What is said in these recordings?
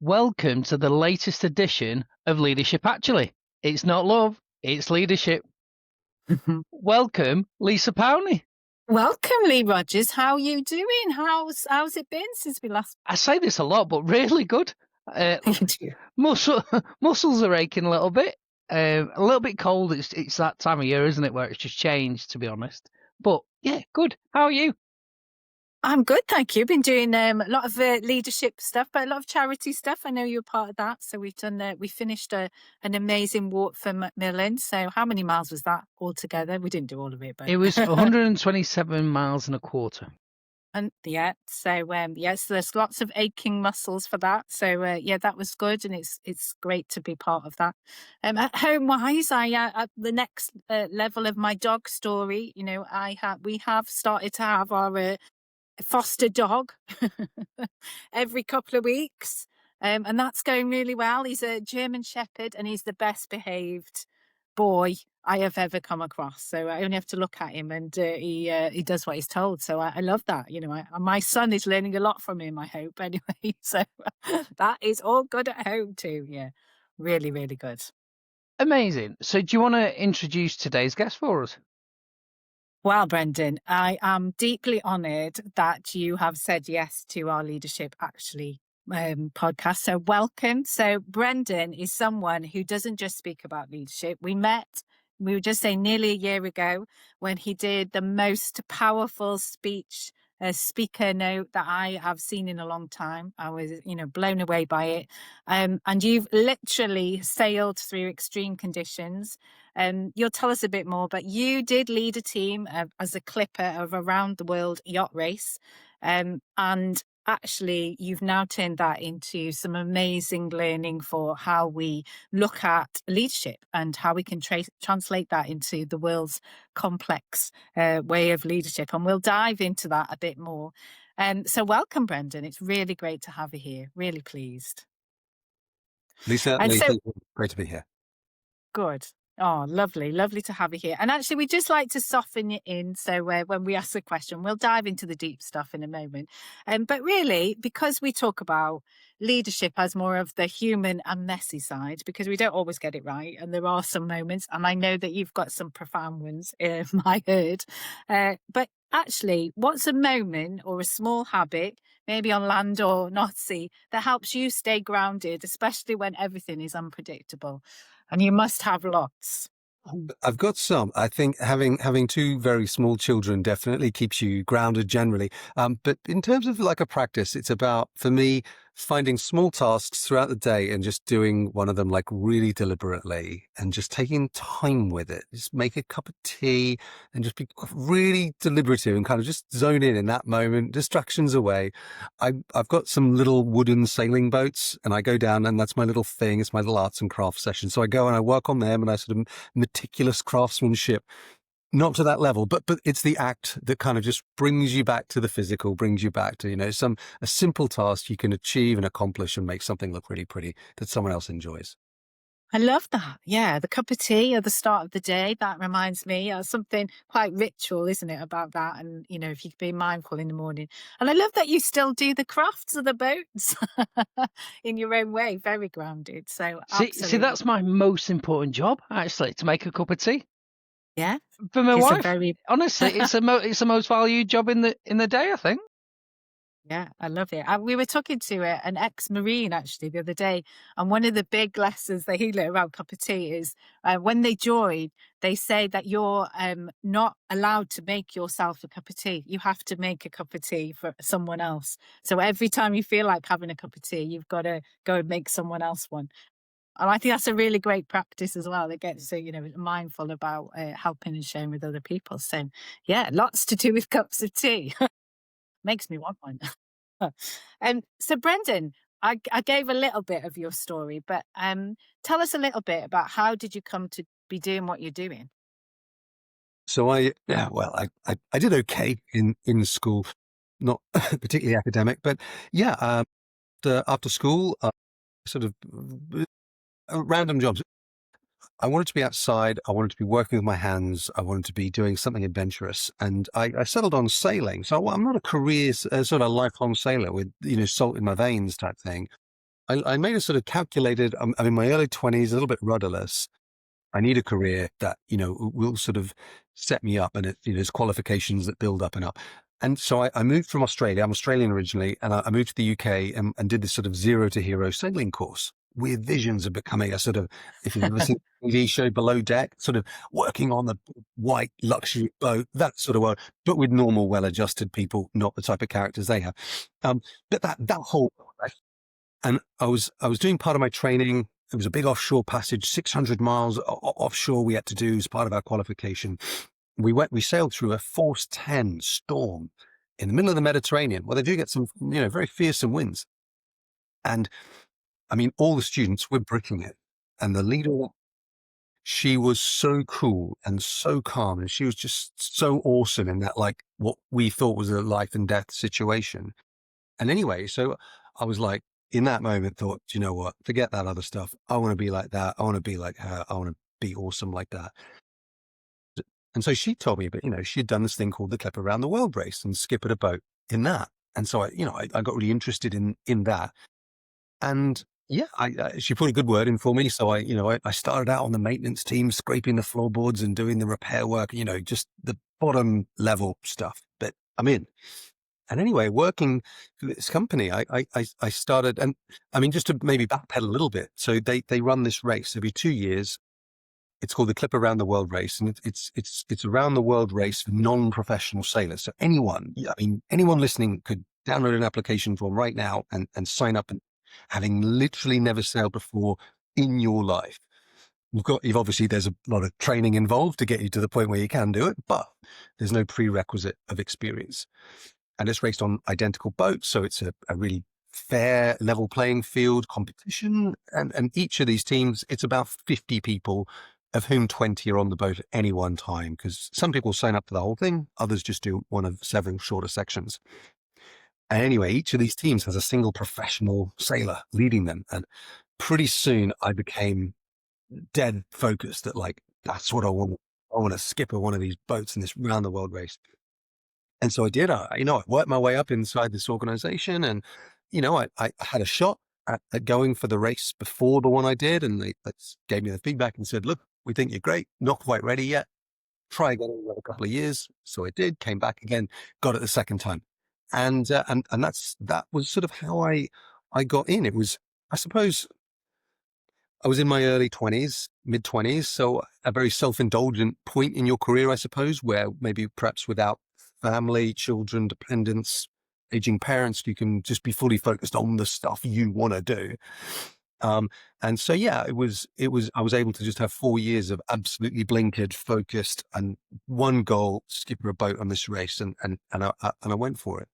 Welcome to the latest edition of Leadership Actually. It's not love, it's leadership. Welcome, Lisa Powney. Welcome, Lee Rogers. How are you doing? How's it been since we last? I say this a lot, but really good. Muscles are aching a little bit. A little bit cold. It's that time of year, isn't it, where it's just changed, to be honest. But yeah, good. How are you? I'm good, thank you. Been doing a lot of leadership stuff, but a lot of charity stuff. I know you're part of that. So we've done. We finished an amazing walk for Macmillan. So how many miles was that altogether? We didn't do all of it, but It was 127 miles and a quarter. And so there's lots of aching muscles for that. So that was good, and it's great to be part of that. At home wise, at the next level of my dog story, we have started to have our foster dog every couple of weeks, and that's going really well. He's a German Shepherd, and he's the best behaved boy I have ever come across. So I only have to look at him, and he does what he's told. So I love that. My son is learning a lot from him, I hope, anyway. So that is all good at home too. Yeah, really, really good. Amazing. So do you want to introduce today's guest for us? Well, Brendan, I am deeply honoured that you have said yes to our Leadership Actually podcast. So welcome. So Brendan is someone who doesn't just speak about leadership. We were just saying nearly a year ago when he did the most powerful speaker note that I have seen in a long time. I was, blown away by it. And you've literally sailed through extreme conditions. You'll tell us a bit more, but you did lead a team as a clipper of a round the world yacht race. And actually, you've now turned that into some amazing learning for how we look at leadership and how we can translate that into the world's complex way of leadership. And we'll dive into that a bit more. So welcome, Brendan. It's really great to have you here. Really pleased. Lisa, great to be here. Good. Oh, lovely to have you here. And actually, we just like to soften you in. So when we ask the question, we'll dive into the deep stuff in a moment. But really, because we talk about leadership as more of the human and messy side, because we don't always get it right. And there are some moments, and I know that you've got some profound ones, I heard. But actually, what's a moment or a small habit, maybe on land or not sea, that helps you stay grounded, especially when everything is unpredictable? And you must have lots. I've got some. I think having two very small children definitely keeps you grounded generally. But in terms of like a practice, it's about, for me, finding small tasks throughout the day and just doing one of them like really deliberately and just taking time with it. Just make a cup of tea and just be really deliberative and kind of just zone in that moment, distractions away. I've got some little wooden sailing boats and I go down, and that's my little thing. It's my little arts and crafts session. So I go and I work on them, and I sort of meticulous craftsmanship. Not to that level, but it's the act that kind of just brings you back to the physical, brings you back to, a simple task you can achieve and accomplish and make something look really pretty that someone else enjoys. I love that. Yeah, the cup of tea at the start of the day, that reminds me of something quite ritual, isn't it, about that? And, if you could be mindful in the morning. And I love that you still do the crafts of the boats in your own way, very grounded. So see, that's my most important job, actually, to make a cup of tea. Yeah, for my wife. Honestly, it's the most valued job in the day, I think. Yeah, I love it. We were talking to an ex-Marine actually the other day, and one of the big lessons that he learned about cup of tea is when they join, they say that you're not allowed to make yourself a cup of tea. You have to make a cup of tea for someone else. So every time you feel like having a cup of tea, you've got to go and make someone else one. And I think that's a really great practice as well. It gets mindful about helping and sharing with other people. So yeah, lots to do with cups of tea. Makes me want one. So Brendan, I gave a little bit of your story, but tell us a little bit about how did you come to be doing what you're doing? So I did okay in school, not particularly academic, but yeah, after school, sort of random jobs. I wanted to be outside. I wanted to be working with my hands. I wanted to be doing something adventurous. And I settled on sailing. So I'm not a career, sort of lifelong sailor with, salt in my veins type thing. I made a sort of calculated, I'm in my early 20s, a little bit rudderless. I need a career that, will sort of set me up, and there's qualifications that build up and up. And so I moved from Australia. I'm Australian originally, and I moved to the UK and did this sort of zero to hero sailing course with visions of becoming a sort of, if you've ever seen the TV show Below Deck, sort of working on the white luxury boat, that sort of work, but with normal, well-adjusted people, not the type of characters they have. But that whole, right? And I was doing part of my training. It was a big offshore passage, 600 miles offshore we had to do as part of our qualification. We sailed through a force 10 storm in the middle of the Mediterranean, where they do get some, very fearsome winds. And I mean, all the students were bricking it. And the leader, she was so cool and so calm. And she was just so awesome in that, like, what we thought was a life and death situation. And anyway, so I was like, in that moment, thought, you know what, forget that other stuff. I want to be like that. I want to be like her. I want to be awesome like that. And so she told me, but she'd done this thing called the Clipper Around the World race and skippered a boat in that. And so I got really interested in that. And yeah, she put a good word in for me. So I started out on the maintenance team, scraping the floorboards and doing the repair work, just the bottom level stuff. But I'm in. And anyway, working for this company, I started, and I mean, just to maybe backpedal a little bit. So they run this race every 2 years. It's called the Clipper Around the World race, and it's around the world race for non-professional sailors. So anyone listening could download an application form right now and sign up, and having literally never sailed before in your life. Obviously there's a lot of training involved to get you to the point where you can do it, but there's no prerequisite of experience. And it's raced on identical boats, so it's a really fair, level playing field competition. And each of these teams, it's about 50 people, of whom 20 are on the boat at any one time, because some people sign up for the whole thing, others just do one of several shorter sections. And anyway, each of these teams has a single professional sailor leading them. And pretty soon I became dead focused that, like, that's what I want. I want to skipper one of these boats in this round the world race. And so I did. I worked my way up inside this organization, and I had a shot at going for the race before the one I did, and they gave me the feedback and said, "Look, we think you're great, not quite ready yet. Try again in a couple of years." So I did. Came back again, got it the second time, and that was sort of how I got in. It was, I suppose, I was in my early 20s, mid 20s, so a very self-indulgent point in your career, I suppose, where maybe perhaps without family, children, dependents, aging parents, you can just be fully focused on the stuff you want to do. And so, yeah, I was able to just have 4 years of absolutely blinkered, focused, and one goal: skipper a boat on this race, and I went for it.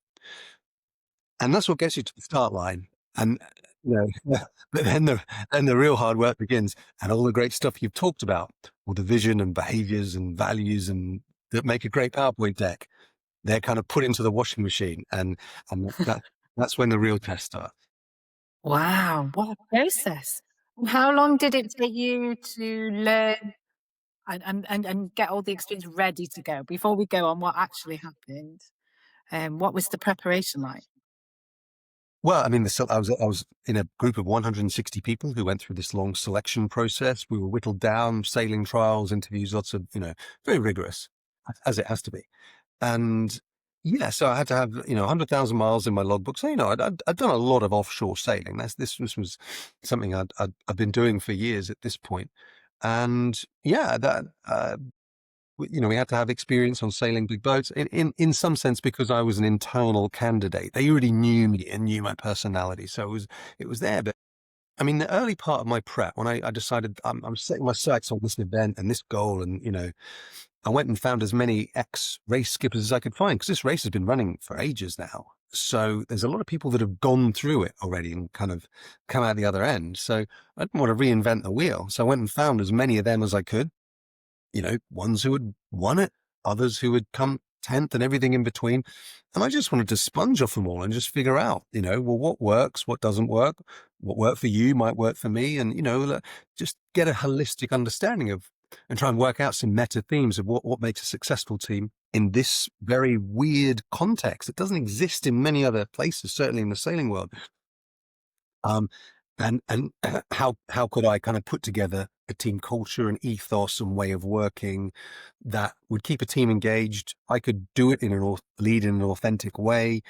And that's what gets you to the start line. And but then the real hard work begins, and all the great stuff you've talked about, all the vision and behaviors and values and that make a great PowerPoint deck, they're kind of put into the washing machine, and that's when the real test starts. Wow, what a process. How long did it take you to learn and get all the experience ready to go? Before we go on what actually happened, what was the preparation like? Well, I mean, I was in a group of 160 people who went through this long selection process. We were whittled down, sailing trials, interviews, lots of, very rigorous, as it has to be. And yeah, so I had to have, 100,000 miles in my logbook. So, I'd done a lot of offshore sailing. This was something I've been doing for years at this point. And yeah, that, we had to have experience on sailing big boats in some sense, because I was an internal candidate. They already knew me and knew my personality. So it was there. But I mean, the early part of my prep, when I decided I'm setting my sights on this event and this goal, and, I went and found as many ex-race skippers as I could find, because this race has been running for ages now. So there's a lot of people that have gone through it already and kind of come out the other end. So I didn't want to reinvent the wheel. So I went and found as many of them as I could. Ones who had won it, others who had come 10th, and everything in between. And I just wanted to sponge off them all and just figure out, well, what works, what doesn't work, what worked for you might work for me. And, just get a holistic understanding of, and try and work out some meta themes of what makes a successful team in this very weird context that doesn't exist in many other places, certainly in the sailing world. and how could I kind of put together a team culture and ethos and way of working that would keep a team engaged. I could do it lead in an authentic way,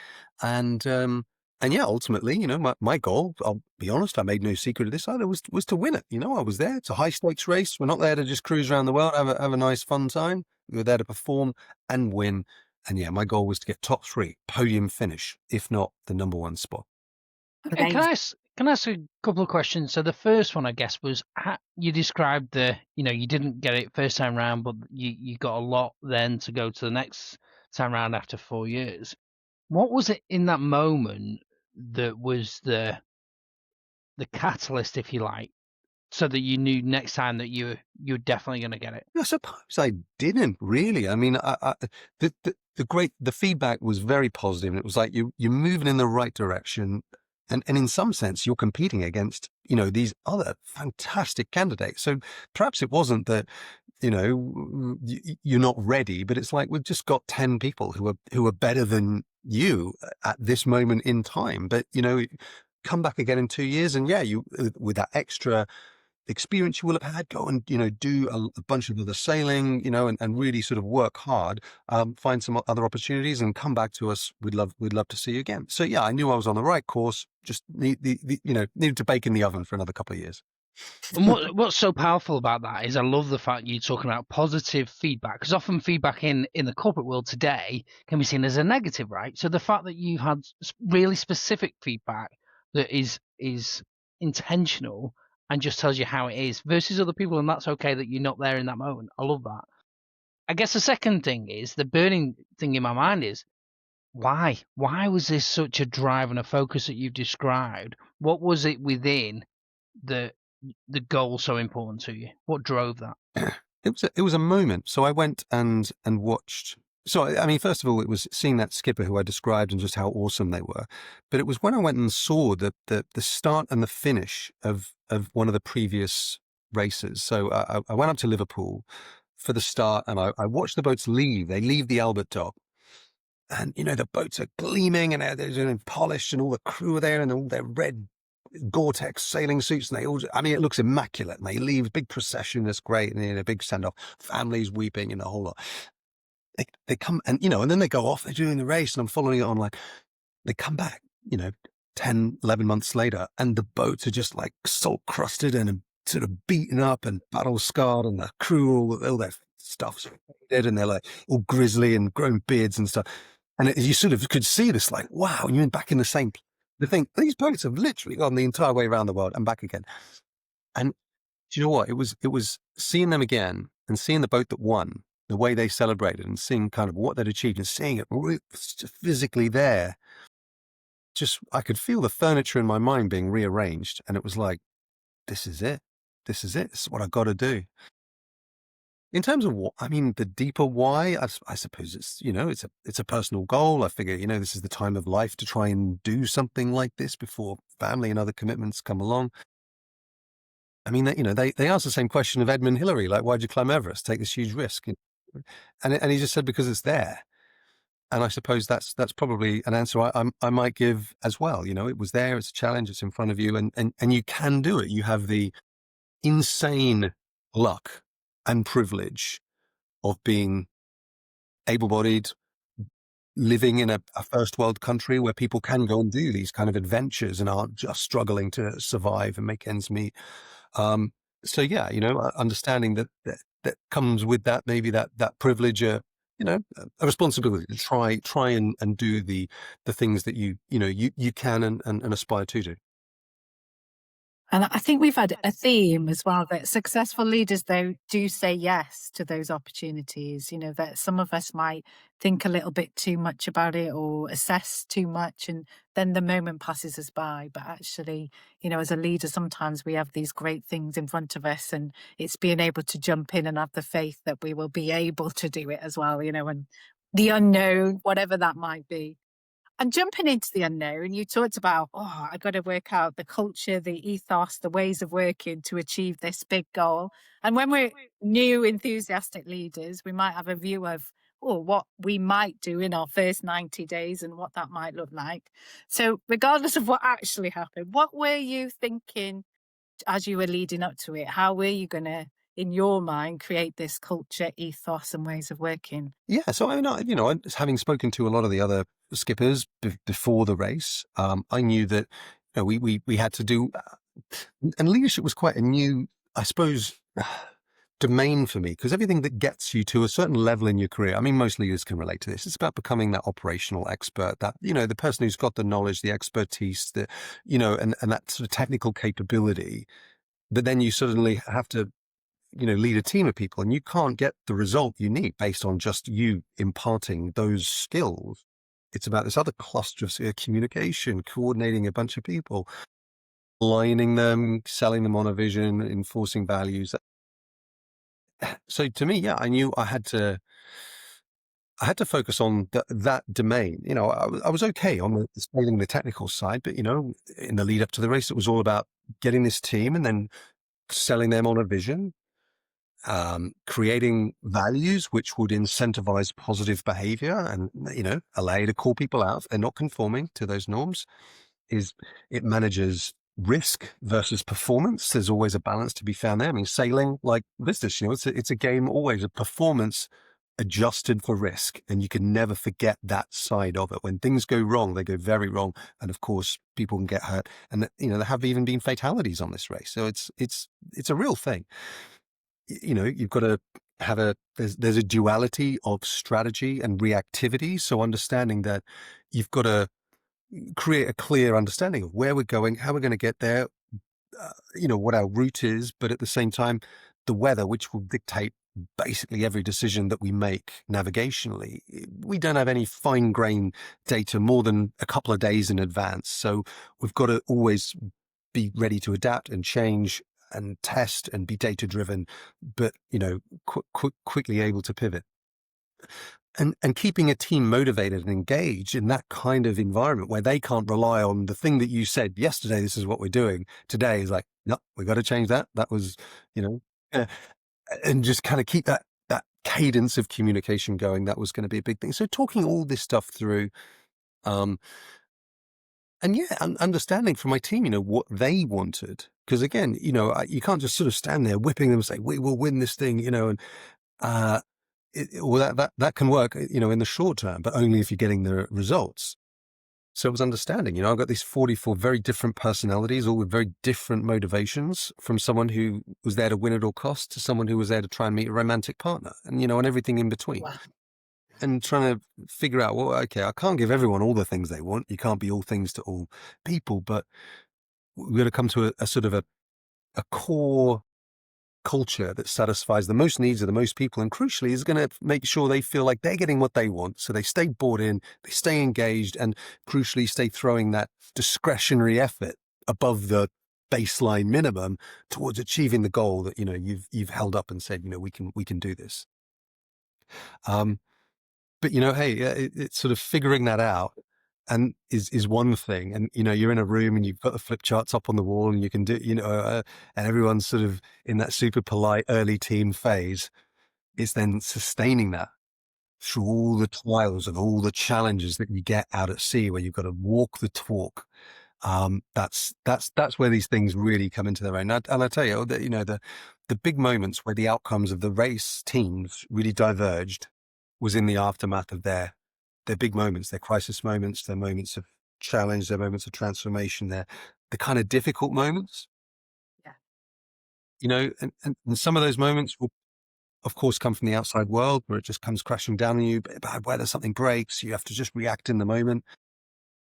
and yeah, ultimately, my goal, I'll be honest, I made no secret of this either, was to win it. I was there. It's a high stakes race. We're not there to just cruise around the world, have a nice fun time. We were there to perform and win. And yeah, my goal was to get top 3, podium finish, if not the number 1 spot. And can I ask a couple of questions? So the first one, I guess, was you described you didn't get it first time round, but you got a lot then to go to the next time round after 4 years. What was it in that moment that was the catalyst, if you like, so that you knew next time that you're definitely going to get it? I suppose I didn't really. I mean, the feedback was very positive, and it was like you're moving in the right direction, and in some sense you're competing against these other fantastic candidates. So perhaps it wasn't that you're not ready, but it's like we've just got 10 people who are better than you at this moment in time. But come back again in 2 years, and yeah, you with that extra experience you will have had, go and do a bunch of other sailing, and really sort of work hard, find some other opportunities and come back to us. We'd love to see you again. So yeah, I knew I was on the right course, just needed to bake in the oven for another couple of years. And what's so powerful about that is I love the fact you're talking about positive feedback, because often feedback in the corporate world today can be seen as a negative, right? So the fact that you had really specific feedback that is intentional and just tells you how it is versus other people, and that's okay that you're not there in that moment. I love that. I guess the second thing is the burning thing in my mind is why? Why was this such a drive and a focus that you've described? What was it within the goal so important to you? What drove that? It was a moment. So I went and watched. So I mean, first of all, it was seeing that skipper who I described and just how awesome they were. But it was when I went and saw the start and the finish of one of the previous races. So I went up to Liverpool for the start, and I watched the boats leave. They leave the Albert Dock, and the boats are gleaming and they're polished, and all the crew are there and all their red Gore-Tex sailing suits, and it looks immaculate. And they leave, big procession, that's great, and a big send-off, families weeping, and a whole lot. They come and and then they go off. They're doing the race, and I'm following it online. They come back, 10, 11 months later, and the boats are just like salt crusted and sort of beaten up and battle scarred, and the crew, all their stuff's faded, and they're like all grizzly and grown beards and stuff. And you sort of could see this, like, wow, and you're back in the same. The thing, these boats have literally gone the entire way around the world and back again. And do you know what? It was seeing them again and seeing the boat that won, the way they celebrated, and seeing kind of what they'd achieved, and seeing it physically there. Just, I could feel the furniture in my mind being rearranged, and it was like, this is it. This is it. This is what I've got to do. In terms of what, I mean, the deeper why, I suppose it's, it's a personal goal. I figure, this is the time of life to try and do something like this before family and other commitments come along. I mean, they asked the same question of Edmund Hillary, like, why'd you climb Everest, take this huge risk? And he just said, because it's there. And I suppose that's probably an answer I might give as well. It was there, it's a challenge, it's in front of you, and you can do it. You have the insane luck and privilege of being able-bodied, living in a first world country where people can go and do these kind of adventures and aren't just struggling to survive and make ends meet. So yeah, understanding that comes with that, maybe that privilege, a responsibility to try and do the things that you can and aspire to do. And I think we've had a theme as well that successful leaders, though, do say yes to those opportunities. That some of us might think a little bit too much about it or assess too much, and then the moment passes us by. But actually, as a leader, sometimes we have these great things in front of us, and it's being able to jump in and have the faith that we will be able to do it as well, and the unknown, whatever that might be. And jumping into the unknown, you talked about, I got to work out the culture, the ethos, the ways of working to achieve this big goal. And when we're new, enthusiastic leaders, we might have a view of or what we might do in our first 90 days and what that might look like. So regardless of what actually happened, what were you thinking as you were leading up to it? How were you going to, in your mind, create this culture, ethos and ways of working? Yeah, so having spoken to a lot of the other skippers before the race, I knew that we had to do, and leadership was quite a new, I suppose, domain for me, because everything that gets you to a certain level in your career, I mean, most leaders can relate to this. It's about becoming that operational expert, that, the person who's got the knowledge, the expertise, and that sort of technical capability. But then you suddenly have to, lead a team of people, and you can't get the result you need based on just you imparting those skills. It's about this other cluster of communication, coordinating a bunch of people, aligning them, selling them on a vision, enforcing values. So to me, yeah, I knew I had to focus on that domain. I was okay on scaling the technical side, but in the lead up to the race, it was all about getting this team and then selling them on a vision, creating values which would incentivize positive behavior and, allow you to call people out if they're not conforming to those norms. It manages risk versus performance. There's always a balance to be found there. I mean, sailing, like business, it's a game, always a performance adjusted for risk, and you can never forget that side of it. When things go wrong, they go very wrong, and of course people can get hurt, and there have even been fatalities on this race. So it's a real thing. You've got to have there's a duality of strategy and reactivity. So understanding that you've got to create a clear understanding of where we're going, how we're going to get there, what our route is, but at the same time, the weather, which will dictate basically every decision that we make navigationally. We don't have any fine-grained data more than a couple of days in advance. So we've got to always be ready to adapt and change and test and be data-driven, but, quickly able to pivot. And keeping a team motivated and engaged in that kind of environment where they can't rely on the thing that you said yesterday, this is what we're doing. Today is like, no, we got to change that. That was, and just kind of keep that cadence of communication going. That was going to be a big thing. So talking all this stuff through, and understanding from my team, what they wanted. Because again, you can't just sort of stand there whipping them and say, we will win this thing, and, that can work, in the short term, but only if you're getting the results. So it was understanding, I've got these 44 very different personalities, all with very different motivations, from someone who was there to win at all costs to someone who was there to try and meet a romantic partner, and, and everything in between. Wow. And trying to figure out, well, okay, I can't give everyone all the things they want. You can't be all things to all people, but we've got to come to a sort of a core culture that satisfies the most needs of the most people, and crucially is going to make sure they feel like they're getting what they want, so they stay bought in, they stay engaged, and crucially stay throwing that discretionary effort above the baseline minimum towards achieving the goal that you've held up and said, we can do this. But hey, it's sort of figuring that out, and is one thing. And you're in a room and you've got the flip charts up on the wall, and you can do, and everyone's sort of in that super polite early team phase. It's then sustaining that through all the trials and all the challenges that you get out at sea, where you've got to walk the talk. That's where these things really come into their own. And I tell you that the big moments where the outcomes of the race teams really diverged was in the aftermath of their big moments, their crisis moments, their moments of challenge, their moments of transformation, the kind of difficult moments. Yeah. And some of those moments will, of course, come from the outside world, where it just comes crashing down on you. But bad weather, something breaks, you have to just react in the moment.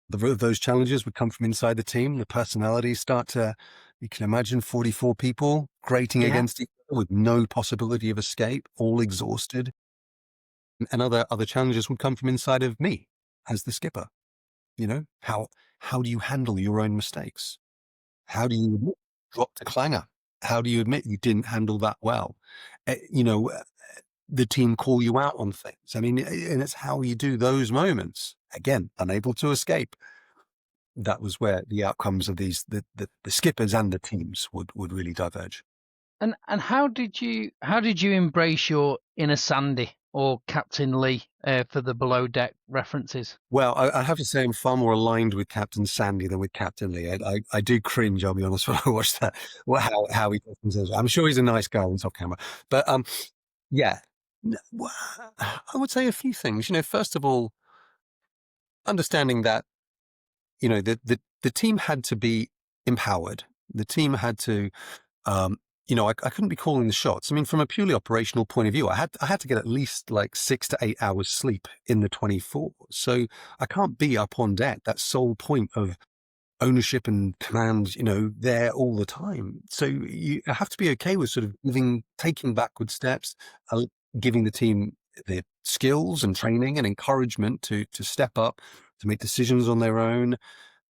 Those challenges would come from inside the team. The personalities start to, you can imagine 44 people grating against each other with no possibility of escape, all exhausted. And other challenges would come from inside of me as the skipper. How do you handle your own mistakes? How do you admit you dropped a clanger? How do you admit you didn't handle that well? The team call you out on things. I mean, and it's how you do those moments. Again, unable to escape. That was where the outcomes of the skippers and the teams would really diverge. And how did you embrace your inner Sandy or Captain Lee for the below deck references? Well, I have to say I'm far more aligned with Captain Sandy than with Captain Lee. I do cringe, I'll be honest, when I watch that. Well, how he talks himself. I'm sure he's a nice guy on top camera. But yeah, I would say a few things. First of all, understanding that, the team had to be empowered. The team had to, I couldn't be calling the shots. I mean, from a purely operational point of view, I had to get at least like 6 to 8 hours sleep in the 24. So I can't be up on deck. That sole point of ownership and command, there all the time. So you have to be okay with sort of taking backward steps, giving the team the skills and training and encouragement to step up, to make decisions on their own.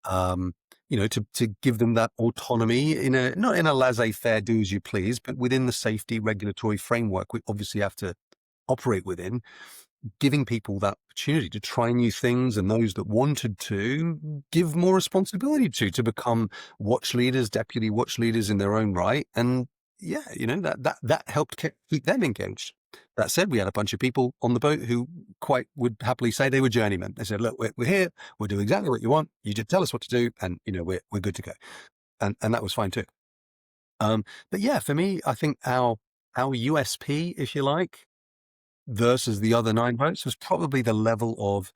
To give them that autonomy not in a laissez-faire, do as you please, but within the safety regulatory framework we obviously have to operate within, giving people that opportunity to try new things, and those that wanted to give more responsibility to become watch leaders, deputy watch leaders in their own right. And yeah, that helped keep them engaged. That said, we had a bunch of people on the boat who quite would happily say they were journeymen. They said, look, we're here, we'll do exactly what you want, you just tell us what to do, and we're good to go. And that was fine too. But yeah, for me, I think our USP, if you like, versus the other 9 boats was probably the level of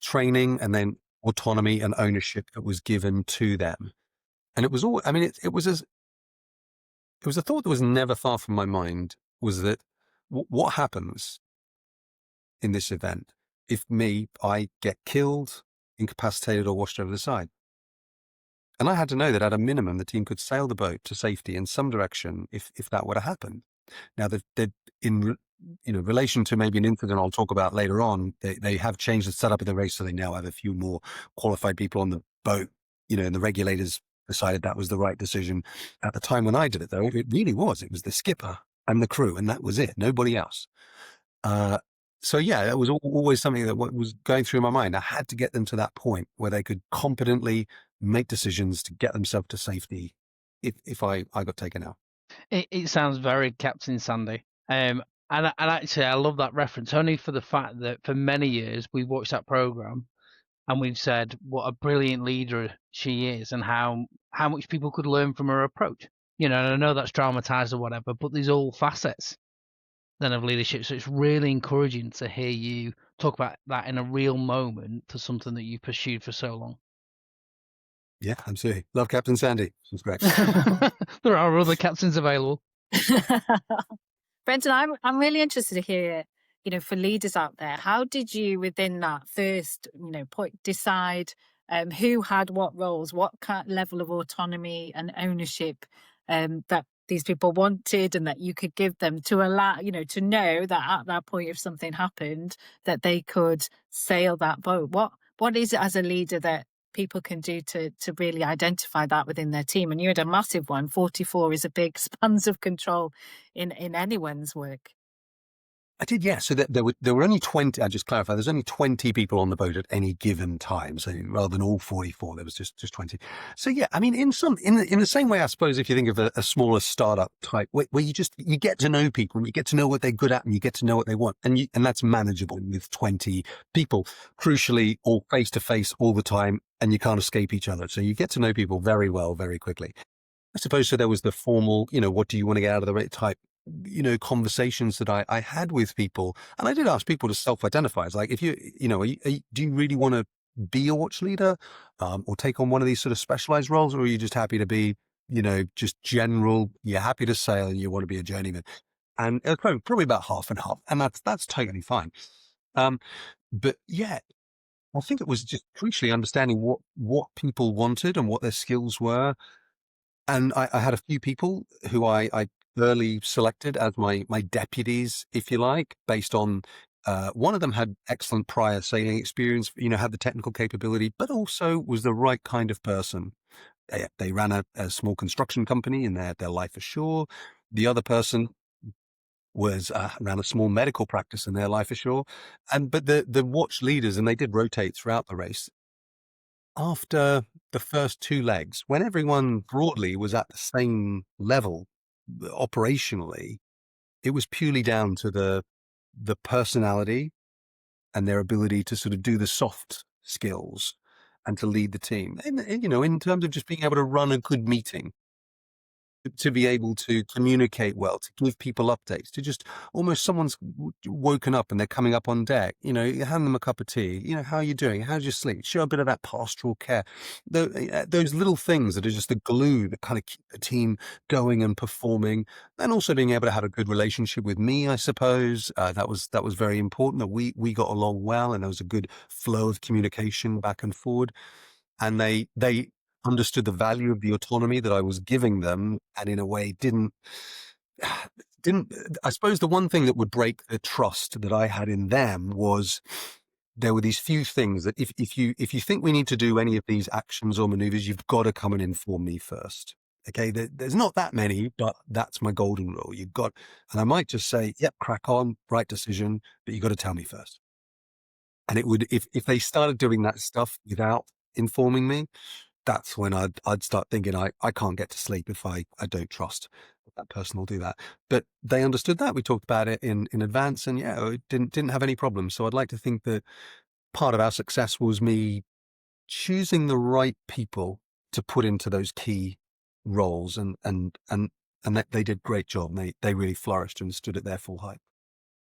training and then autonomy and ownership that was given to them. And it was all, I mean, it was a thought that was never far from my mind, was that what happens in this event if I get killed, incapacitated, or washed over the side? And I had to know that at a minimum, the team could sail the boat to safety in some direction if that were to happen. Now, they've in relation to maybe an incident I'll talk about later on, they have changed the setup of the race, so they now have a few more qualified people on the boat, and the regulators decided that was the right decision. At the time when I did it, though, it really was. It was the skipper and the crew, and that was it, nobody else. So yeah, that was always something that was going through my mind. I had to get them to that point where they could competently make decisions to get themselves to safety if I got taken out. It sounds very Captain Sandy. And actually, I love that reference only for the fact that for many years we've watched that program and we've said what a brilliant leader she is and how much people could learn from her approach. And I know that's dramatized or whatever, but there's all facets then of leadership. So it's really encouraging to hear you talk about that in a real moment for something that you've pursued for so long. Yeah, absolutely. Love Captain Sandy. She's great. There are other captains available. Brendan, I'm really interested to hear, for leaders out there, how did you within that first, point decide who had what roles, what kind level of autonomy and ownership that these people wanted and that you could give them to allow, to know that at that point, if something happened, that they could sail that boat? What is it as a leader that people can do to really identify that within their team? And you had a massive one. 44 is a big spans of control in anyone's work. I did, yeah. So there were only 20. I just clarify. There's only 20 people on the boat at any given time. So rather than all 44, there was just 20. So yeah, I mean, in the same way, I suppose, if you think of a smaller startup type, where you get to know people, and you get to know what they're good at, and you get to know what they want, and that's manageable with 20 people. Crucially, all face to face all the time, and you can't escape each other. So you get to know people very well, very quickly. I suppose so. There was the formal, what do you want to get out of the rate type, conversations that I had with people. And I did ask people to self-identify. It's like, if do you really want to be a watch leader or take on one of these sort of specialized roles? Or are you just happy to be, just general, you're happy to sail and you want to be a journeyman? And it was probably about half and half. And that's totally fine. But yeah, I think it was just crucially understanding what people wanted and what their skills were. And I had a few people who I early selected as my deputies, if you like, based on one of them had excellent prior sailing experience, had the technical capability, but also was the right kind of person. They ran a small construction company in their life ashore. The other person was ran a small medical practice in their life ashore. But the watch leaders, and they did rotate throughout the race, after the first 2 legs, when everyone broadly was at the same level operationally, it was purely down to the the personality and their ability to sort of do the soft skills and to lead the team. And, you know, in terms of just being able to run a good meeting, to be able to communicate well, to give people updates, to just almost someone's woken up and they're coming up on deck, you know, you hand them a cup of tea, you know, how are you doing? How's your sleep? Show a bit of that pastoral care. Those little things that are just the glue that kind of keep the team going and performing, and also being able to have a good relationship with me, I suppose. That was very important, that we got along well and there was a good flow of communication back and forward. And they understood the value of the autonomy that I was giving them, and in a way didn't I suppose the one thing that would break the trust that I had in them was there were these few things that if you think we need to do any of these actions or maneuvers, you've got to come and inform me first. Okay, there's not that many, but that's my golden rule. You've got, and I might just say, yep, crack on, right decision, but you've got to tell me first. And it would, if they started doing that stuff without informing me, that's when I'd start thinking I can't get to sleep if I don't trust that person will do that. But they understood that. We talked about it in advance, and yeah, it didn't have any problems. So I'd like to think that part of our success was me choosing the right people to put into those key roles, and that they did a great job. And they really flourished and stood at their full height.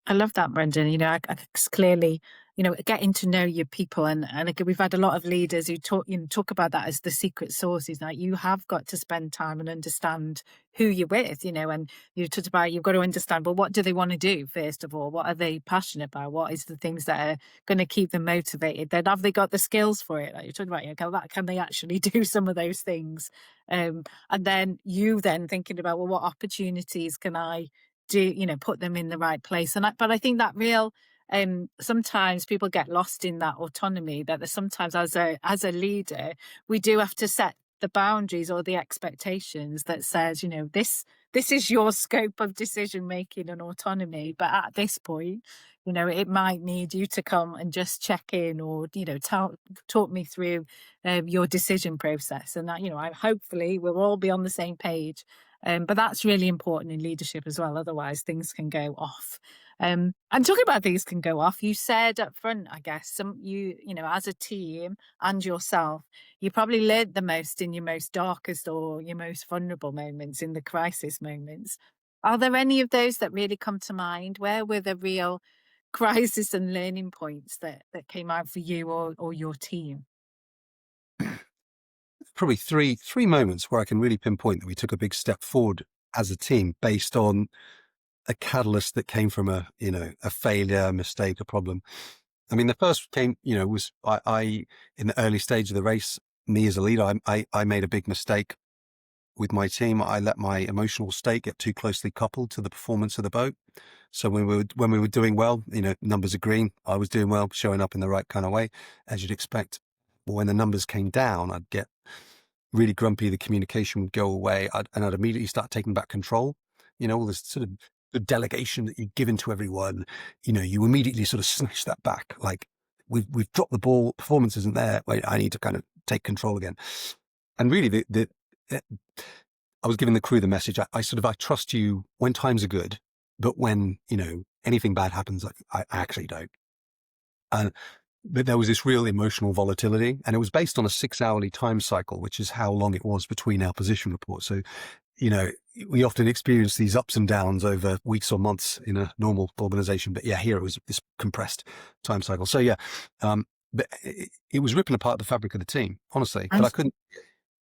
I love that, Brendan. Clearly, getting to know your people, and again, we've had a lot of leaders who talk about that as the secret sources. Like, you have got to spend time and understand who you're with, and you talked about, you've got to understand, well, what do they want to do first of all? What are they passionate about? What is the things that are going to keep them motivated? Then have they got the skills for it? Like you're talking about, can they actually do some of those things? And then thinking about, well, what opportunities can I do, put them in the right place. But I think that sometimes people get lost in that autonomy, that there's sometimes as a leader, we do have to set the boundaries or the expectations that says, this is your scope of decision making and autonomy. But at this point, it might need you to come and just check in, or, talk me through your decision process. And that, hopefully we'll all be on the same page. But that's really important in leadership as well. Otherwise, things can go off. And talking about things can go off, you said up front, I guess, as a team and yourself, you probably learned the most in your most darkest or your most vulnerable moments, in the crisis moments. Are there any of those that really come to mind? Where were the real crisis and learning points that came out for you or your team? Probably three moments where I can really pinpoint that we took a big step forward as a team based on a catalyst that came from a failure, a mistake, a problem. I mean, the first came, was I in the early stage of the race, me as a leader, I made a big mistake with my team. I let my emotional state get too closely coupled to the performance of the boat. So when we were doing well, numbers are green, I was doing well, showing up in the right kind of way, as you'd expect. But when the numbers came down, I'd get really grumpy. The communication would go away, and I'd immediately start taking back control. All this sort of the delegation that you've given to everyone, you immediately sort of snatch that back. Like, we've dropped the ball, performance isn't there. Wait, I need to kind of take control again. And really, I was giving the crew the message. I trust you when times are good, but when anything bad happens, I actually don't. But there was this real emotional volatility, and it was based on a 6-hourly time cycle, which is how long it was between our position reports. So, we often experience these ups and downs over weeks or months in a normal organization. But yeah, here it was this compressed time cycle. So yeah, but it was ripping apart the fabric of the team, honestly. But I couldn't.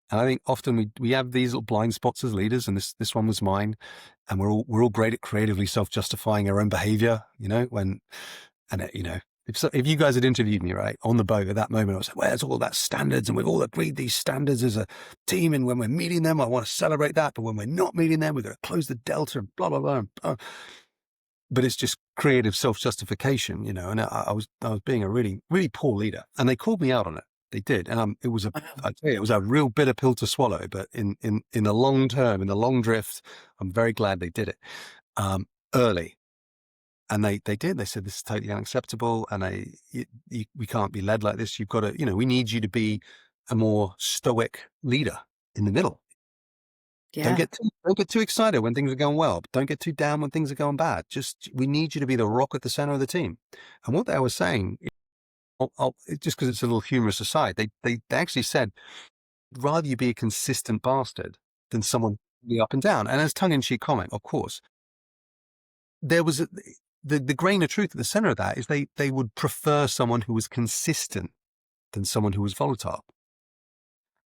And I think often we have these little blind spots as leaders, and this one was mine. And we're all great at creatively self-justifying our own behavior, if you guys had interviewed me, right, on the boat at that moment, I was like, well, it's all about standards, and we've all agreed these standards as a team, and when we're meeting them, I want to celebrate that, but when we're not meeting them, we're going to close the delta, and blah, blah, blah. But it's just creative self-justification, and I was being a really, really poor leader, and they called me out on it. They did. And it was it was a real bitter pill to swallow, but in the long term, in the long drift, I'm very glad they did it early. And they did. They said, this is totally unacceptable, and we can't be led like this. You've got to, we need you to be a more stoic leader in the middle. Don't Yeah. get too excited when things are going well, but don't get too down when things are going bad. Just we need you to be the rock at the center of the team. And what they were saying, just because it's a little humorous aside, they actually said, rather you be a consistent bastard than someone be up and down. And as tongue-in-cheek comment, of course, there was the grain of truth at the center of that is they would prefer someone who was consistent than someone who was volatile.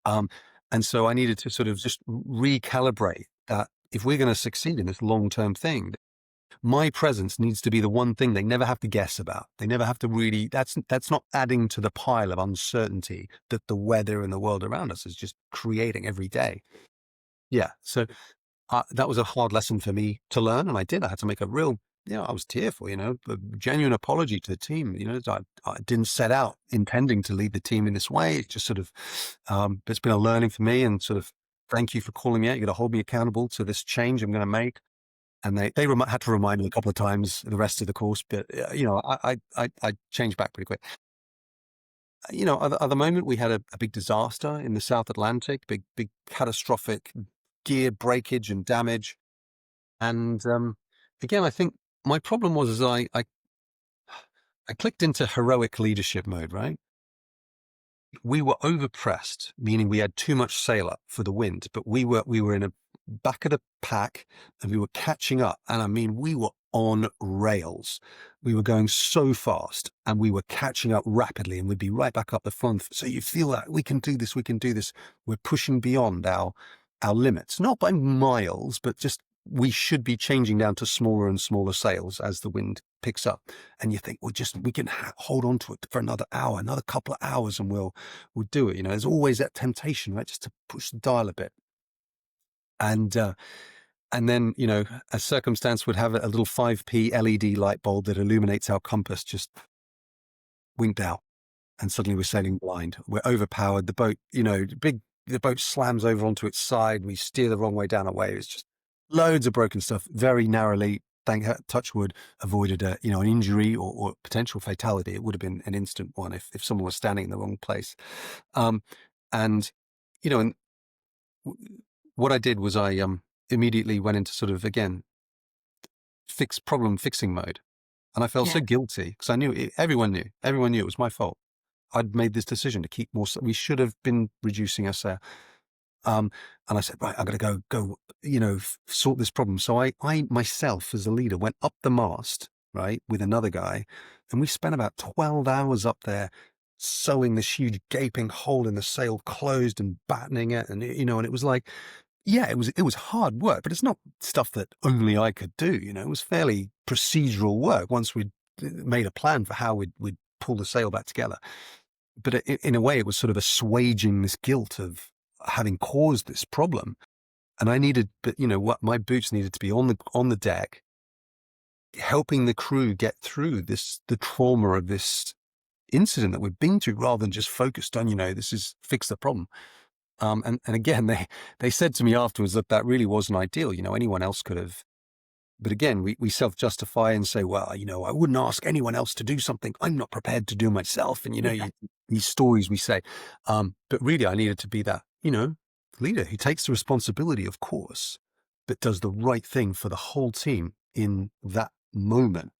And so I needed to sort of just recalibrate that if we're going to succeed in this long-term thing, my presence needs to be the one thing they never have to guess about. They never have to really, that's not adding to the pile of uncertainty that the weather and the world around us is just creating every day. Yeah. So that was a hard lesson for me to learn. And I did. I had to make a real, I was tearful, a genuine apology to the team. I didn't set out intending to lead the team in this way. It's just sort of, it's been a learning for me, and sort of thank you for calling me out. You're going to hold me accountable to this change I'm going to make. And they had to remind me a couple of times the rest of the course, but I changed back pretty quick. At the moment we had a big disaster in the South Atlantic, big catastrophic gear breakage and damage. And again, I think my problem was I clicked into heroic leadership mode, right? We were overpressed, meaning we had too much sail up for the wind, but we were in a back of the pack and we were catching up. And I mean, we were on rails. We were going so fast and we were catching up rapidly, and we'd be right back up the front. So you feel that we can do this. We're pushing beyond our limits, not by miles, but just we should be changing down to smaller and smaller sails as the wind picks up. And you think, we can hold on to it for another hour, another couple of hours, and we'll do it. There's always that temptation, right? Just to push the dial a bit. And then, a circumstance would have a little 5p LED light bulb that illuminates our compass just winked out, and suddenly we're sailing blind. We're overpowered. The boat, the boat slams over onto its side. We steer the wrong way down a wave. It's just loads of broken stuff. Very narrowly, touch wood, avoided an injury or potential fatality. It would have been an instant one if someone was standing in the wrong place. And what I did was I immediately went into sort of, again, problem fixing mode. And I felt so guilty because I knew everyone knew it was my fault. I'd made this decision to keep more. We should have been reducing our sail. And I said, right, I'm going to go, sort this problem. So I myself as a leader went up the mast, right, with another guy. And we spent about 12 hours up there sewing this huge gaping hole in the sail closed and battening it. And, and it was like, yeah, it was hard work, but it's not stuff that only I could do. It was fairly procedural work once we'd made a plan for how we'd pull the sail back together. But in a way, it was sort of assuaging this guilt of having caused this problem. And I needed, what my boots needed to be on the deck, helping the crew get through the trauma of this incident that we've been through, rather than just focused on, this is fix the problem. And again, they said to me afterwards that really wasn't ideal. Anyone else could have. But again, we self-justify and say, well, I wouldn't ask anyone else to do something I'm not prepared to do myself. And, these stories we say. But really, I needed to be that, leader who takes the responsibility, of course, but does the right thing for the whole team in that moment.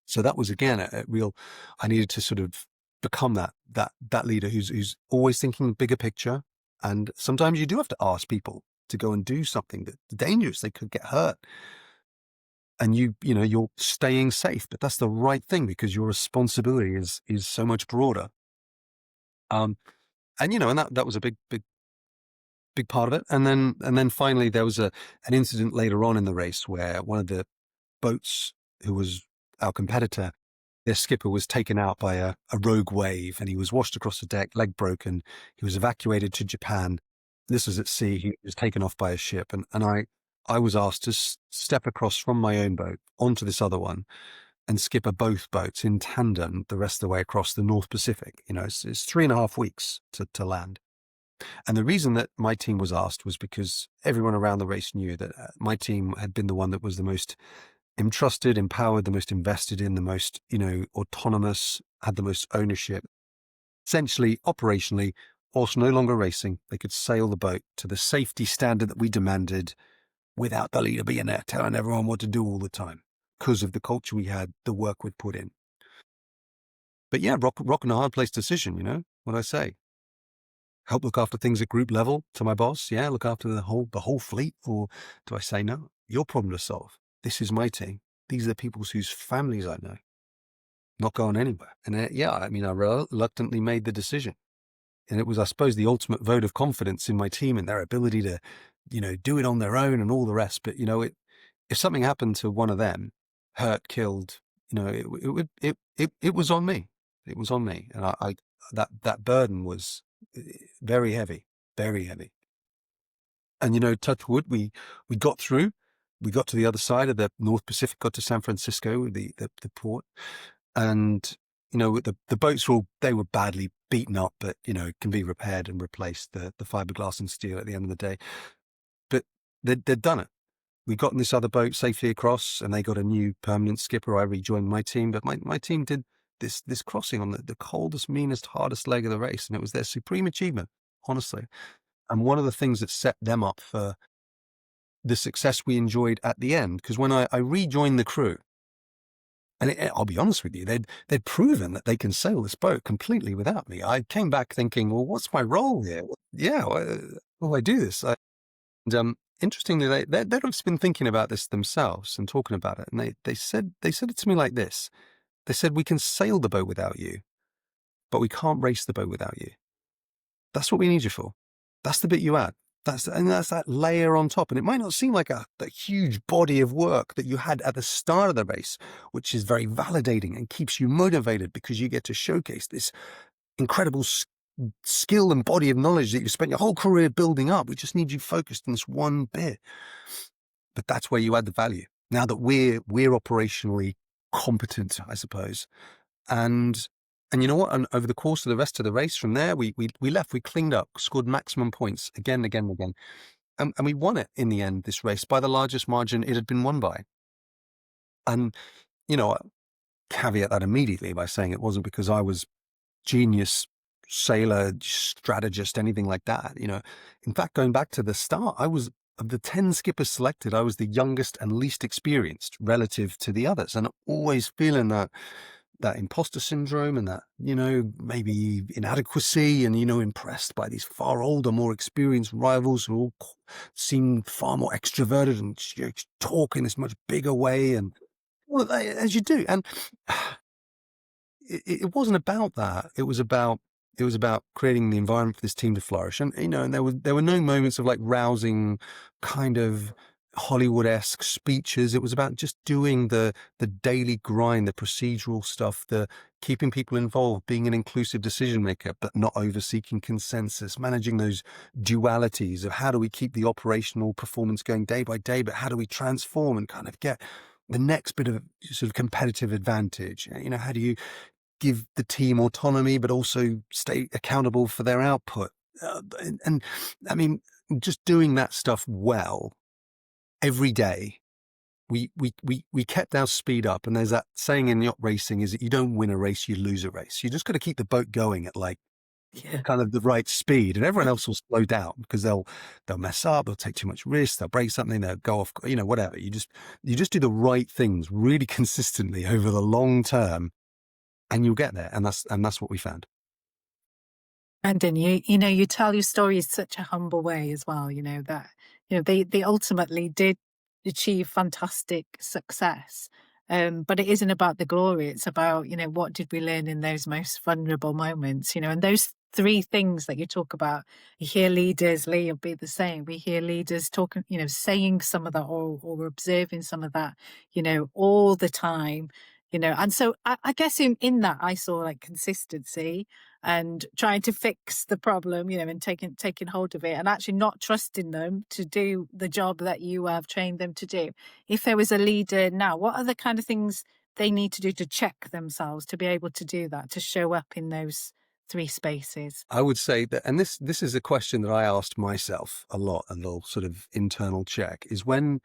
So that was, again, a real, I needed to sort of become that leader who's always thinking bigger picture. And sometimes you do have to ask people to go and do something that's dangerous. They could get hurt. And you're staying safe, but that's the right thing because your responsibility is so much broader. And that was a big part of it. And then finally there was an incident later on in the race where one of the boats, who was our competitor, their skipper was taken out by a rogue wave, and he was washed across the deck, leg broken. He was evacuated to Japan. This was at sea. He was taken off by a ship, and I was asked to step across from my own boat onto this other one and skipper both boats in tandem the rest of the way across the North Pacific. It's 3.5 weeks to land. And the reason that my team was asked was because everyone around the race knew that my team had been the one that was the most entrusted, empowered, the most invested in, the most, autonomous, had the most ownership. Essentially, operationally, whilst no longer racing, they could sail the boat to the safety standard that we demanded without the leader being there telling everyone what to do all the time because of the culture we had, the work we'd put in. But yeah, rock and a hard place decision, you know what I say. Help look after things at group level to my boss. Yeah, look after the whole fleet. Or do I say, no, your problem to solve? This is my team. These are the people whose families I know. Not going anywhere. And yeah, I mean, I reluctantly made the decision. And it was, I suppose, the ultimate vote of confidence in my team and their ability to, do it on their own and all the rest. But, if something happened to one of them, hurt, killed, it was on me. It was on me. And that burden was very heavy, very heavy. And, touch wood, we got through. We got to the other side of the North Pacific, got to San Francisco, the port. And, the boats they were badly beaten up, but, can be repaired and replaced, the fiberglass and steel at the end of the day. But they'd done it. We got in this other boat safely across, and they got a new permanent skipper. I rejoined my team, but my team did this crossing on the coldest, meanest, hardest leg of the race, and it was their supreme achievement, honestly. And one of the things that set them up for the success we enjoyed at the end, because when I rejoined the crew, and I'll be honest with you, they'd proven that they can sail this boat completely without me. I came back thinking, well, what's my role here? Yeah, why do I do this? Interestingly, they'd always been thinking about this themselves and talking about it. And they said it to me like this. They said, we can sail the boat without you, but we can't race the boat without you. That's what we need you for. That's the bit you add. That's that layer on top. And it might not seem like a huge body of work that you had at the start of the race, which is very validating and keeps you motivated because you get to showcase this incredible skill and body of knowledge that you spent your whole career building up. We just need you focused on this one bit. But that's where you add the value. Now that we're operationally competent, I suppose. And you know what? And over the course of the rest of the race from there, we left, we cleaned up, scored maximum points again. And we won it in the end, this race, by the largest margin it had been won by. And, caveat that immediately by saying it wasn't because I was genius sailor, strategist, anything like that. In fact, going back to the start, I was, of the 10 skippers selected, I was the youngest and least experienced relative to the others. And always feeling that imposter syndrome and that, maybe inadequacy and, impressed by these far older, more experienced rivals who all seem far more extroverted and talk in this much bigger way. And well, as you do. And it wasn't about that. It was about creating the environment for this team to flourish. And, and there were no moments of like rousing kind of Hollywood-esque speeches. It was about just doing the daily grind, the procedural stuff, the keeping people involved, being an inclusive decision maker, but not over-seeking consensus, managing those dualities of how do we keep the operational performance going day by day, but how do we transform and kind of get the next bit of sort of competitive advantage? How do you give the team autonomy, but also stay accountable for their output? And I mean, just doing that stuff well every day, we kept our speed up. And there's that saying in yacht racing is that you don't win a race, you lose a race. You just got to keep the boat going at kind of the right speed, and everyone else will slow down because they'll mess up, they'll take too much risk, they'll break something, they'll go off, whatever. You just do the right things really consistently over the long term, and you'll get there. And that's what we found. Brendan, you tell your story in such a humble way as well, that, they ultimately did achieve fantastic success. But it isn't about the glory. It's about, what did we learn in those most vulnerable moments, and those three things that you talk about. You hear leaders, Lee will be the same. We hear leaders talking, saying some of that or observing some of that, all the time. And so I guess in that I saw like consistency and trying to fix the problem, and taking hold of it and actually not trusting them to do the job that you have trained them to do. If there was a leader now, what are the kind of things they need to do to check themselves to be able to do that, to show up in those three spaces? I would say that, and this is a question that I asked myself a lot, a little sort of internal check, is when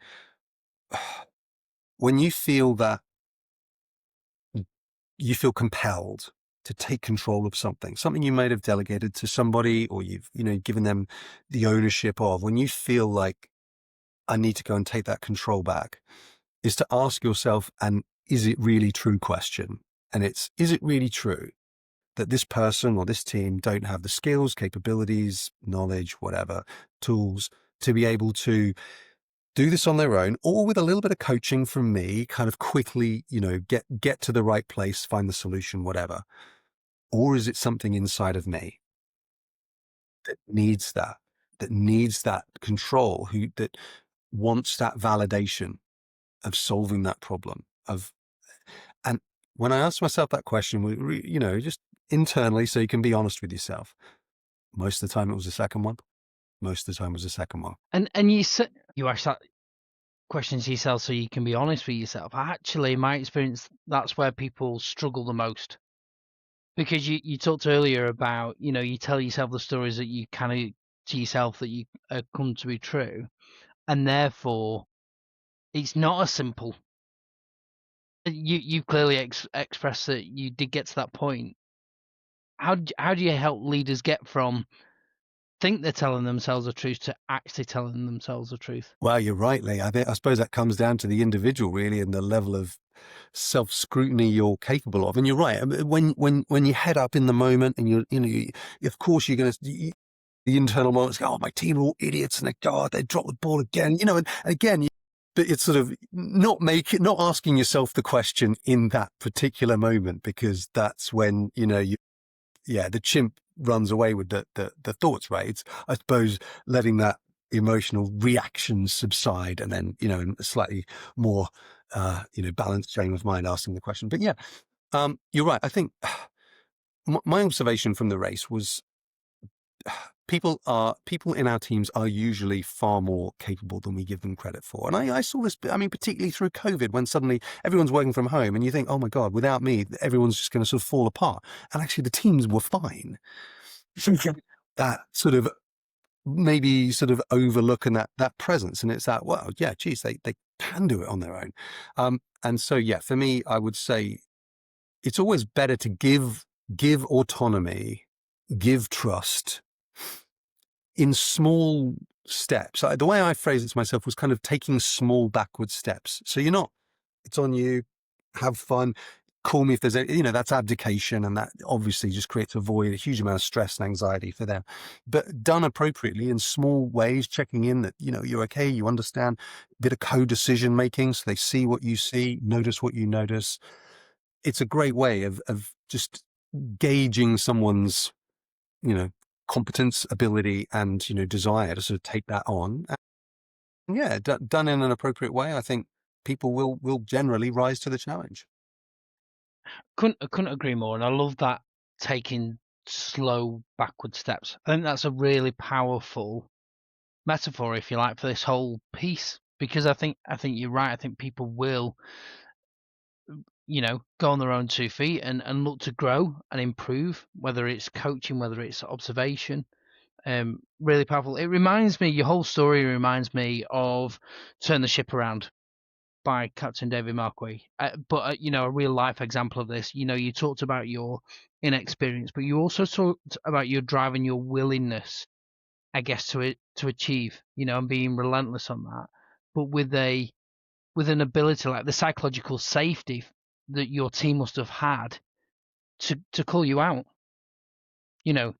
you feel that you feel compelled to take control of something you might have delegated to somebody, or you've, given them the ownership of, when you feel like I need to go and take that control back, is to ask yourself an is it really true question. And is it really true that this person or this team don't have the skills, capabilities, knowledge, whatever, tools to be able to do this on their own, or with a little bit of coaching from me, kind of quickly, get to the right place, find the solution, whatever? Or is it something inside of me that needs that control, that wants that validation of solving that problem and when I asked myself that question, just internally, so you can be honest with yourself, most of the time it was the second one. And you ask that question to yourself so you can be honest with yourself. Actually, in my experience, that's where people struggle the most. Because you talked earlier about, you tell yourself the stories that you kind of to yourself that you come to be true. And therefore, it's not as simple. You've clearly expressed that you did get to that point. How do you help leaders get from think they're telling themselves the truth to actually telling themselves the truth? Well, you're right, Lee. I suppose that comes down to the individual, really, and the level of self-scrutiny you're capable of. And you're right. I mean, when you head up in the moment, and of course you're going to, the internal moments go, oh, my team are all idiots, and they drop the ball again, and again. But it's sort of not asking yourself the question in that particular moment, because that's when the chimp runs away with the thoughts, right? It's, I suppose, letting that emotional reaction subside, and then in a slightly more balanced frame of mind, asking the question. But you're right. I think my observation from the race was people in our teams are usually far more capable than we give them credit for. And I saw this, particularly through COVID, when suddenly everyone's working from home and you think, oh my God, without me, everyone's just going to sort of fall apart. And actually the teams were fine. That sort of maybe sort of overlook and that presence. And it's that, well, yeah, geez, they can do it on their own. And so, for me, I would say it's always better to give autonomy, give trust in small steps. The way I phrased it to myself was kind of taking small backward steps. So it's on you, have fun, call me if there's that's abdication, and that obviously just creates a void, a huge amount of stress and anxiety for them. But done appropriately in small ways, checking in that, you're okay, you understand, a bit of co-decision making, so they see what you see, notice what you notice. It's a great way of just gauging someone's, competence, ability, and, desire to sort of take that on. And done in an appropriate way, I think people will generally rise to the challenge. Couldn't agree more. And I love that, taking slow backward steps. I think that's a really powerful metaphor, if you like, for this whole piece, because I think you're right. I think people will go on their own 2 feet and look to grow and improve, whether it's coaching, whether it's observation. Really powerful. It reminds me, your whole story reminds me of Turn the Ship Around by Captain David Marquis. But a real life example of this, you talked about your inexperience, but you also talked about your drive and your willingness, I guess, to achieve, and being relentless on that, but with an ability, like the psychological safety that your team must have had to call you out.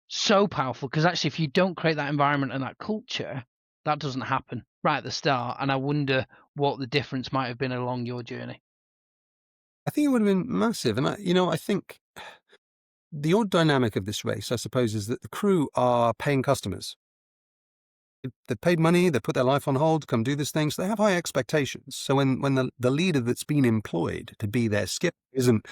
So powerful, because actually if you don't create that environment and that culture, that doesn't happen right at the start. And I wonder what the difference might have been along your journey. I think it would have been massive. And I think the odd dynamic of this race, I suppose, is that the crew are paying customers. They've paid money, they put their life on hold to come do this thing, so they have high expectations. So when the leader that's been employed to be their skipper isn't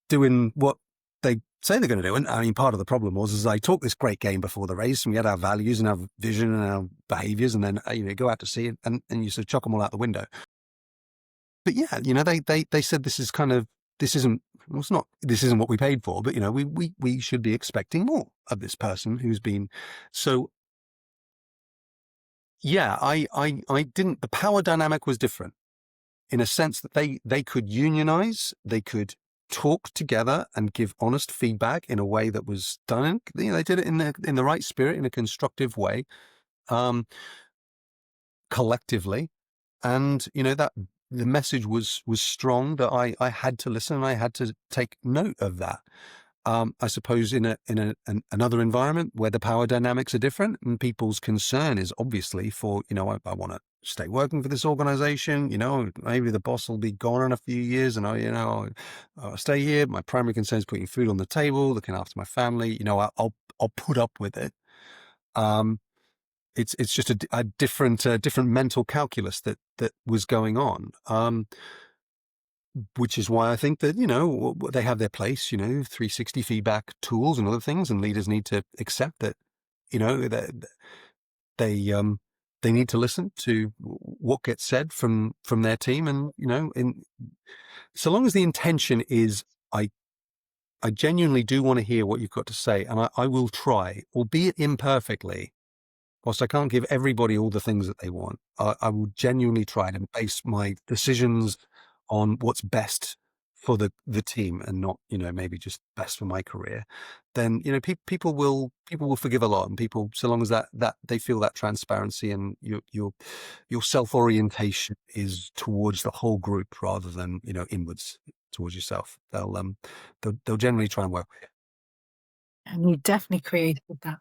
doing what they say they're going to do, and part of the problem was I talked this great game before the race, and we had our values and our vision and our behaviours, and then go out to sea and you sort of chuck them all out the window. But they said this isn't what we paid for, but we should be expecting more of this person who's been so. I didn't. The power dynamic was different in a sense that they could unionize, they could talk together and give honest feedback in a way that was done. They did it in the right spirit, in a constructive way, collectively, and that the message was strong. That I had to listen, and I had to take note of that. I suppose in another environment where the power dynamics are different, and people's concern is obviously for, I want to stay working for this organization. Maybe the boss will be gone in a few years, and I'll stay here. My primary concern is putting food on the table, looking after my family. I'll put up with it. It's just a different mental calculus that was going on. Which is why I think that, they have their place, 360 feedback tools and other things, and leaders need to accept that, that they need to listen to what gets said from their team. And, so long as the intention is, I genuinely do want to hear what you've got to say, and I will try, albeit imperfectly. Whilst I can't give everybody all the things that they want, I will genuinely try to base my decisions on what's best for the team, and not, maybe just best for my career. Then, people will forgive a lot, and people, so long as that they feel that transparency, and your self-orientation is towards the whole group rather than, inwards towards yourself, they'll generally try and work with you. And you definitely created that.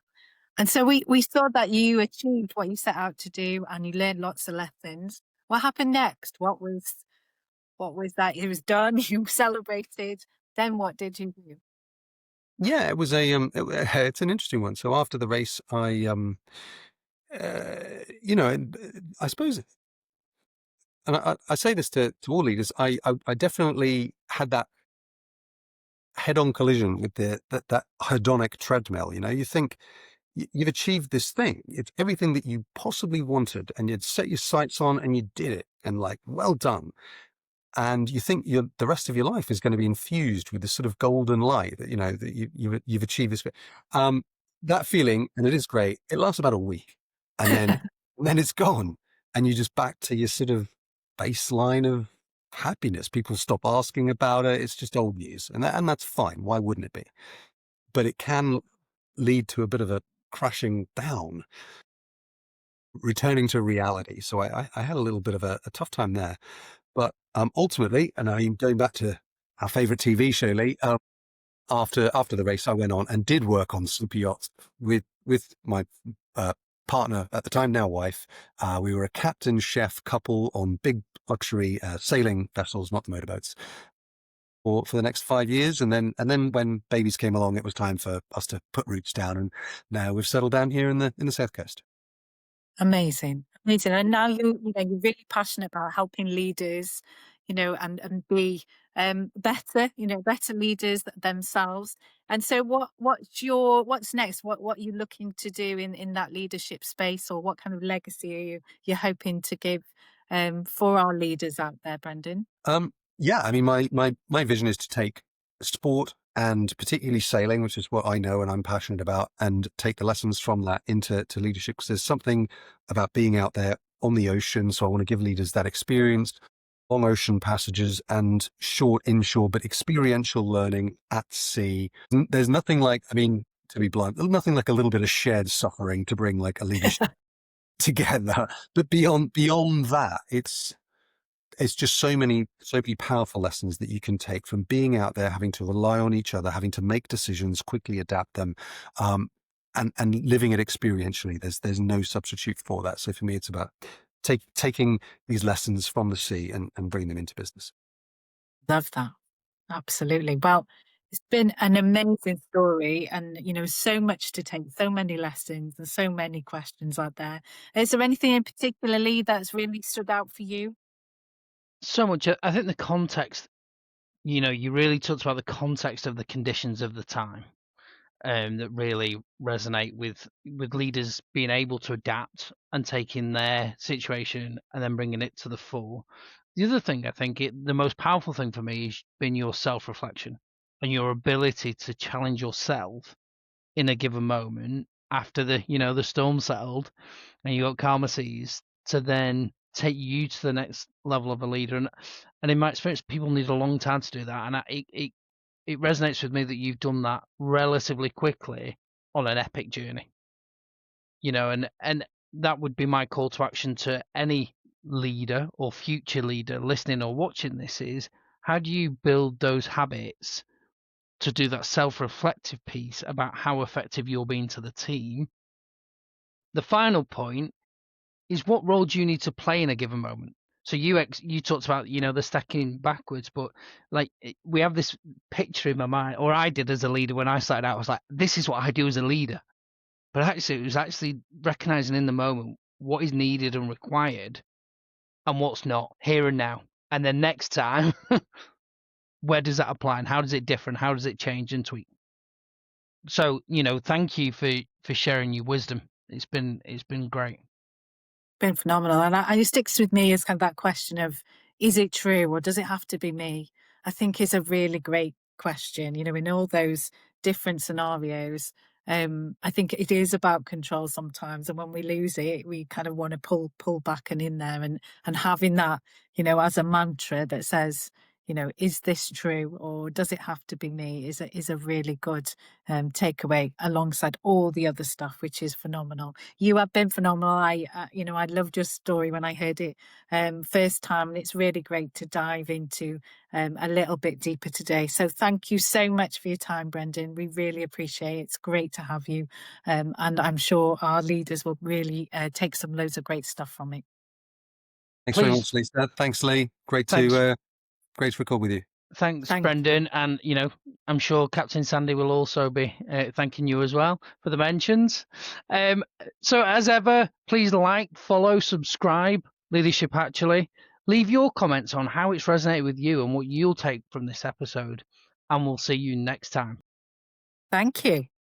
And so we saw that you achieved what you set out to do, and you learned lots of lessons. What happened next? What was that? It was done. You celebrated. Then what did you do? Yeah, it was it's an interesting one. So after the race, I I suppose, and I say this to all leaders, I definitely had that head-on collision with that hedonic treadmill. You think you've achieved this thing. It's everything that you possibly wanted, and you'd set your sights on, and you did it, and well done. And you think the rest of your life is going to be infused with this sort of golden light that, that you've achieved this. That feeling, and it is great, it lasts about a week, and then it's gone, and you're just back to your sort of baseline of happiness. People stop asking about it. It's just old news, and that's fine. Why wouldn't it be? But it can lead to a bit of a crashing down, returning to reality. So I had a little bit of a tough time there. But ultimately, and I'm going back to our favorite TV show, Lee, after the race, I went on and did work on super yachts with my partner at the time, now wife. We were a captain chef couple on big luxury sailing vessels, not the motorboats, for the next 5 years. And then when babies came along, it was time for us to put roots down. And now we've settled down here in the South Coast. Amazing. And now you're really passionate about helping leaders, and be better, better leaders themselves. And so what's next? What are you looking to do in that leadership space, or what kind of legacy are you hoping to give for our leaders out there, Brendan? Yeah, I mean, my vision is to take sport, and particularly sailing, which is what I know and I'm passionate about, and take the lessons from that into leadership. Because there's something about being out there on the ocean. So I want to give leaders that experience, long ocean passages and short inshore, but experiential learning at sea. There's nothing like, I mean, to be blunt, nothing like a little bit of shared suffering to bring a leadership together. But beyond that, it's just so many powerful lessons that you can take from being out there, having to rely on each other, having to make decisions, quickly adapt them, and living it experientially. There's no substitute for that. So for me, it's about taking these lessons from the sea and bringing them into business. Love that. Absolutely. Well, it's been an amazing story, and so much to take, so many lessons and so many questions out there. Is there anything in particularly that's really stood out for you? So much. I think the context, you really talked about the context of the conditions of the time, that really resonate with leaders being able to adapt and taking their situation and then bringing it to the fore. The other thing, I think the most powerful thing for me has been your self-reflection and your ability to challenge yourself in a given moment after the storm settled and you got calmer seas, to then take you to the next level of a leader. And in my experience, people need a long time to do that, and it it resonates with me that you've done that relatively quickly on an epic journey. And that would be my call to action to any leader or future leader listening or watching this is, how do you build those habits to do that self-reflective piece about how effective you're being to the team? The final point is, what role do you need to play in a given moment? So you talked about, the stacking backwards, but like we have this picture in my mind, or I did as a leader when I started out. I was like, this is what I do as a leader. But actually, it was actually recognizing in the moment what is needed and required and what's not, here and now. And then next time, where does that apply and how does it differ and how does it change and tweak? So, thank you for sharing your wisdom. It's been great. Been phenomenal. And it sticks with me as kind of that question of, is it true or does it have to be me? I think is a really great question. In all those different scenarios, I think it is about control sometimes. And when we lose it, we kind of want to pull back and in there and having that, as a mantra that says, is this true or does it have to be me is a really good takeaway alongside all the other stuff, which is phenomenal. You have been phenomenal. I loved your story when I heard it first time, and it's really great to dive into a little bit deeper today. So thank you so much for your time, Brendan. We really appreciate it. It's great to have you. And I'm sure our leaders will really take some loads of great stuff from it. Thanks very much, Lisa. Thanks, Lee. Great to record with you. Thanks, Brendan. And, I'm sure Captain Sandy will also be thanking you as well for the mentions. So as ever, please like, follow, subscribe, Leadership Actually. Leave your comments on how it's resonated with you and what you'll take from this episode. And we'll see you next time. Thank you.